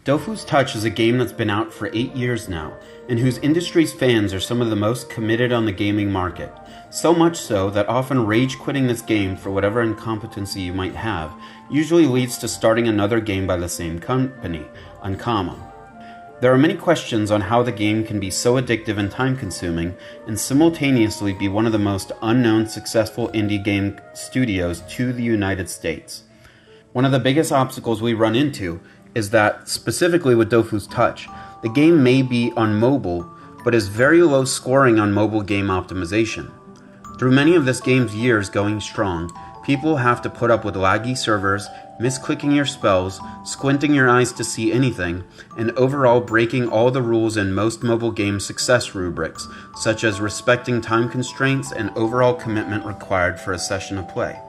Dofus Touch is a game that's been out for 8 years now, and whose industry's fans are some of the most committed on the gaming market. So much so that often rage quitting this game for whatever incompetency you might have usually leads to starting another game by the same company, Ankama. There are many questions on how the game can be so addictive and time-consuming, and simultaneously be one of the most unknown successful indie game studios to the United States. One of the biggest obstacles we run into is that, specifically with Dofus Touch, the game may be on mobile, but is very low scoring on mobile game optimization. Through many of this game's years going strong, people have to put up with laggy servers, misclicking your spells, squinting your eyes to see anything, and overall breaking all the rules in most mobile game success rubrics, such as respecting time constraints and overall commitment required for a session of play.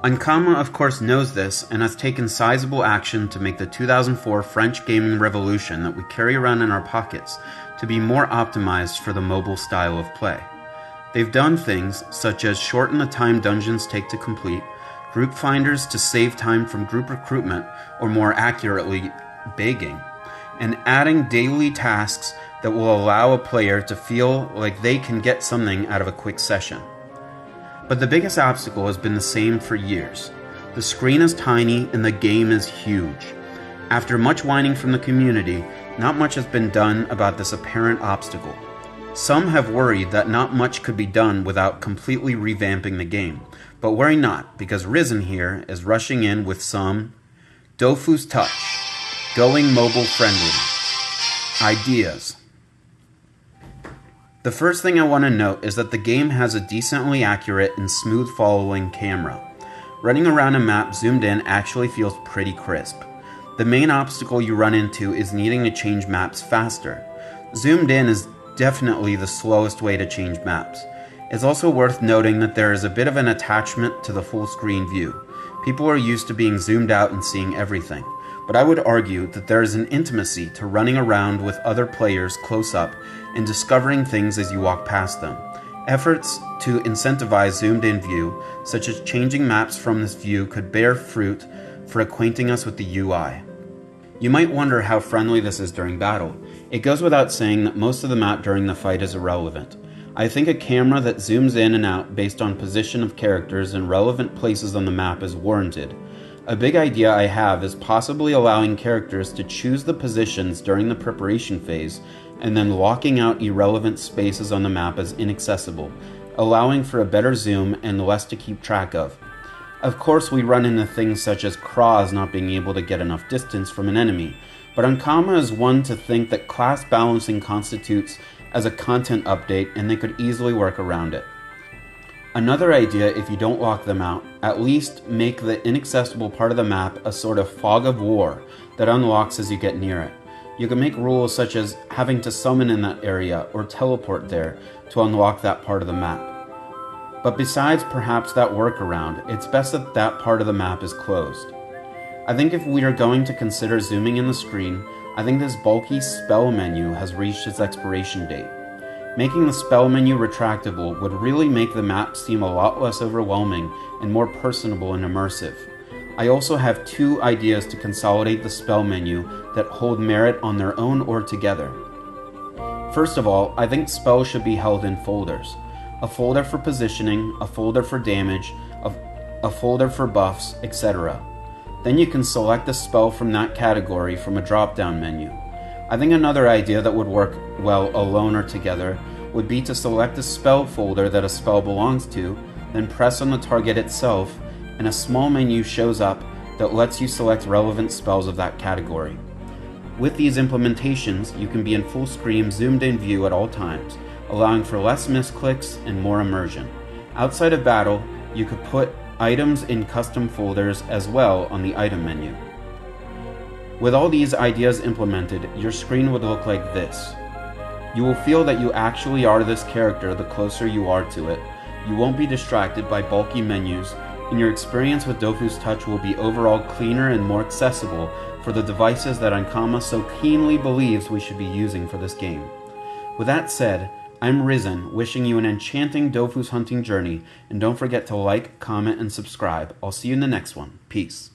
Ankama of course knows this and has taken sizable action to make the 2004 French gaming revolution that we carry around in our pockets to be more optimized for the mobile style of play. They've done things such as shorten the time dungeons take to complete, group finders to save time from group recruitment, or more accurately, begging, and adding daily tasks that will allow a player to feel like they can get something out of a quick session. But the biggest obstacle has been the same for years. The screen is tiny and the game is huge. After much whining from the community, not much has been done about this apparent obstacle. Some have worried that not much could be done without completely revamping the game, but worry not, because Risen here is rushing in with some Dofus Touch, going mobile friendly ideas. The first thing I want to note is that the game has a decently accurate and smooth following camera. Running around a map zoomed in actually feels pretty crisp. The main obstacle you run into is needing to change maps faster. Zoomed in is definitely the slowest way to change maps. It's also worth noting that there is a bit of an attachment to the full screen view. People are used to being zoomed out and seeing everything, but I would argue that there is an intimacy to running around with other players close up and discovering things as you walk past them. Efforts to incentivize zoomed-in view, such as changing maps from this view, could bear fruit for acquainting us with the UI. You might wonder how friendly this is during battle. It goes without saying that most of the map during the fight is irrelevant. I think a camera that zooms in and out based on position of characters in relevant places on the map is warranted. A big idea I have is possibly allowing characters to choose the positions during the preparation phase and then locking out irrelevant spaces on the map as inaccessible, allowing for a better zoom and less to keep track of. Of course, we run into things such as craws not being able to get enough distance from an enemy, but Ankama is one to think that class balancing constitutes as a content update and they could easily work around it. Another idea, if you don't lock them out, at least make the inaccessible part of the map a sort of fog of war that unlocks as you get near it. You can make rules such as having to summon in that area or teleport there to unlock that part of the map. But besides perhaps that workaround, it's best that that part of the map is closed. I think if we are going to consider zooming in the screen, I think this bulky spell menu has reached its expiration date. Making the spell menu retractable would really make the map seem a lot less overwhelming and more personable and immersive. I also have 2 ideas to consolidate the spell menu that hold merit on their own or together. First of all, I think spells should be held in folders. A folder for positioning, a folder for damage, a folder for buffs, etc. Then you can select a spell from that category from a drop-down menu. I think another idea that would work well alone or together would be to select a spell folder that a spell belongs to, then press on the target itself, and a small menu shows up that lets you select relevant spells of that category. With these implementations, you can be in full screen zoomed-in view at all times, allowing for less misclicks and more immersion. Outside of battle, you could put items in custom folders as well on the item menu. With all these ideas implemented, your screen would look like this. You will feel that you actually are this character the closer you are to it. You won't be distracted by bulky menus, and your experience with Dofus Touch will be overall cleaner and more accessible for the devices that Ankama so keenly believes we should be using for this game. With that said, I'm Risen, wishing you an enchanting Dofus hunting journey, and don't forget to like, comment, and subscribe. I'll see you in the next one. Peace.